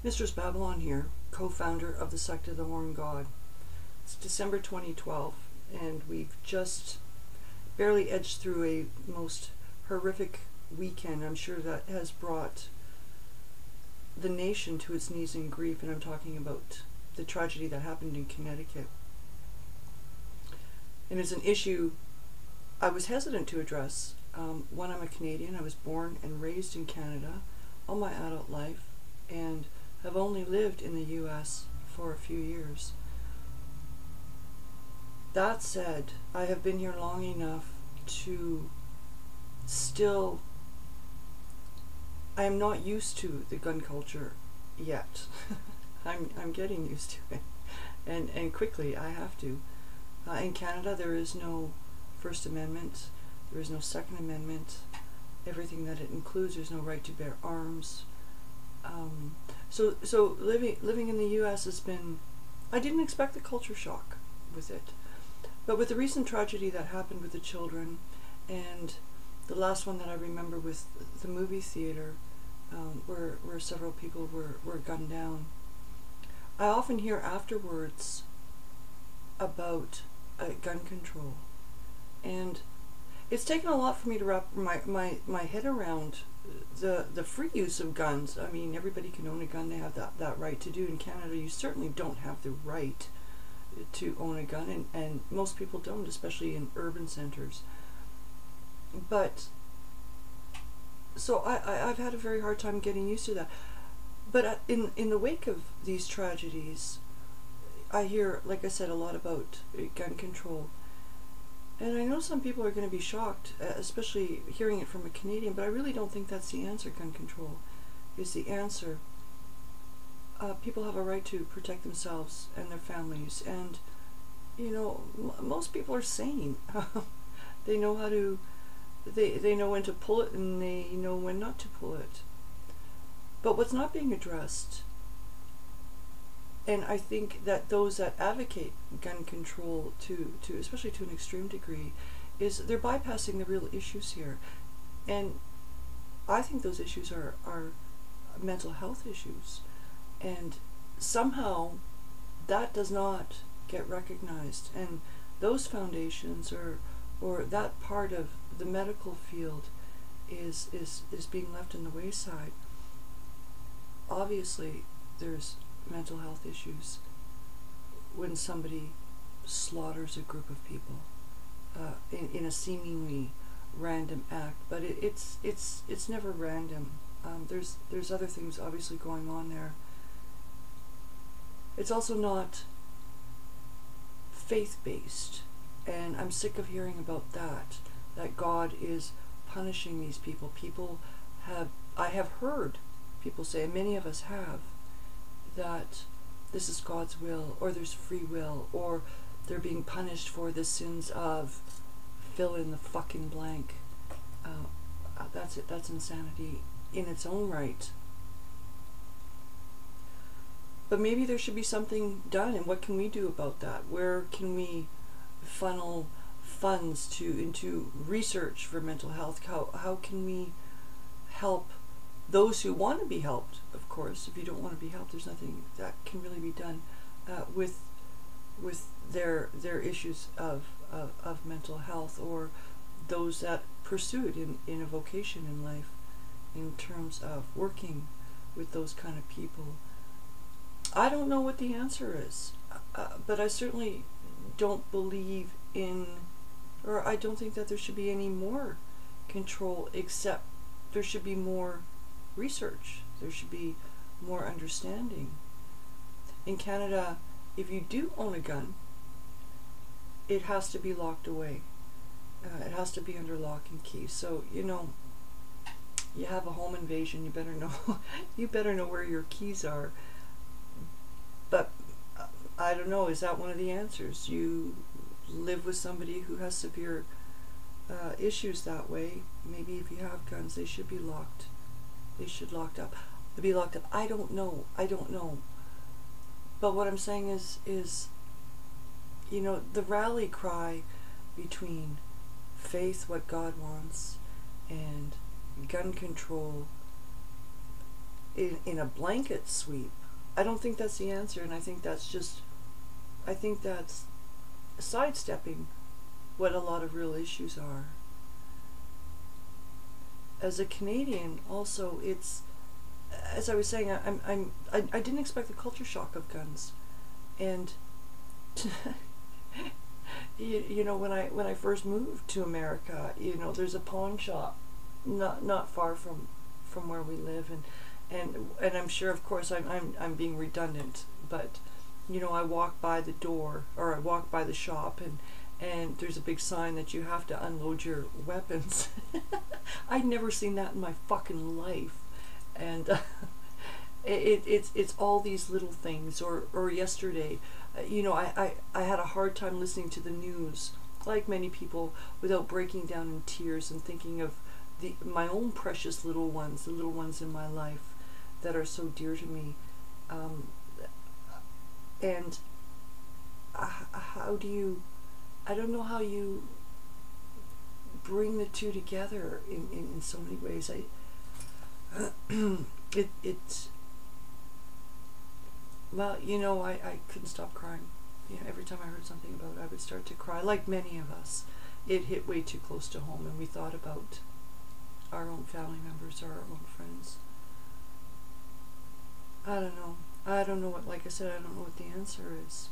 Mistress Babylon here, co-founder of the Sect of the Horn God. It's December 2012, and we've just barely edged through a most horrific weekend. I'm sure that has brought the nation to its knees in grief, and I'm talking about the tragedy that happened in Connecticut. And it's an issue I was hesitant to address. One, I'm a Canadian. I was born and raised in Canada all my adult life, and have only lived in the US for a few years. That said, I have been here long enough to still, I am not used to the gun culture yet. I'm getting used to it, and quickly I have to. In Canada there is no First Amendment, there is no Second Amendment, everything that it includes. There's no right to bear arms. So living in the U.S. has been, I didn't expect the culture shock with it, but with the recent tragedy that happened with the children, and the last one that I remember with the movie theater, where several people were gunned down, I often hear afterwards about gun control, and it's taken a lot for me to wrap my head around the free use of guns. I mean, everybody can own a gun, they have that right to do. In Canada, you certainly don't have the right to own a gun, and most people don't, especially in urban centers. But, so I've had a very hard time getting used to that. But in the wake of these tragedies, I hear, like I said, a lot about gun control. And I know some people are going to be shocked, especially hearing it from a Canadian, but I really don't think that's the answer. Gun control is the answer. People have a right to protect themselves and their families, and, you know, most people are sane. They know how to, they know when to pull it, and they know when not to pull it. But what's not being addressed, and I think that those that advocate gun control to especially to an extreme degree, is they're bypassing the real issues here. And I think those issues are mental health issues. And somehow that does not get recognized. And those foundations or that part of the medical field is being left in the wayside. Obviously, there's mental health issues when somebody slaughters a group of people in a seemingly random act, but it's never random. There's other things obviously going on there. It's also not faith-based, and I'm sick of hearing about that God is punishing these people. I have heard people say, and many of us have, that this is God's will, or there's free will, or they're being punished for the sins of fill in the fucking blank. That's it. That's insanity in its own right. But maybe there should be something done, and what can we do about that? Where can we funnel funds into research for mental health? How can we help those who want to be helped? Of course, if you don't want to be helped, there's nothing that can really be done with their issues of mental health, or those that pursue it in a vocation in life, in terms of working with those kind of people. I don't know what the answer is, but I certainly don't believe in, or I don't think that there should be any more control, except there should be more research. There should be more understanding. In Canada, if you do own a gun, it has to be locked away. It has to be under lock and key. So, you know, you have a home invasion, you better know you better know where your keys are. But I don't know, is that one of the answers? You live with somebody who has severe issues that way. Maybe if you have guns, they should be locked. They should be locked up. I don't know. But what I'm saying is, you know, the rally cry between faith, what God wants, and gun control in a blanket sweep. I don't think that's the answer, and I think that's sidestepping what a lot of real issues are. As a Canadian, also, it's, as I was saying, I didn't expect the culture shock of guns, and you know, when I first moved to America, you know, there's a pawn shop not far from where we live, and I'm sure, of course, I'm being redundant, but you know, I walk by the door, or I walk by the shop, and there's a big sign that you have to unload your weapons. I'd never seen that in my fucking life, and it's all these little things. Or yesterday, you know, I had a hard time listening to the news, like many people, without breaking down in tears and thinking of my own precious little ones, the little ones in my life that are so dear to me. And how do you, I don't know how you bring the two together in so many ways. Well, you know, I couldn't stop crying. You know, every time I heard something about it, I would start to cry, like many of us. It hit way too close to home, and we thought about our own family members or our own friends. I don't know what, like I said, I don't know what the answer is.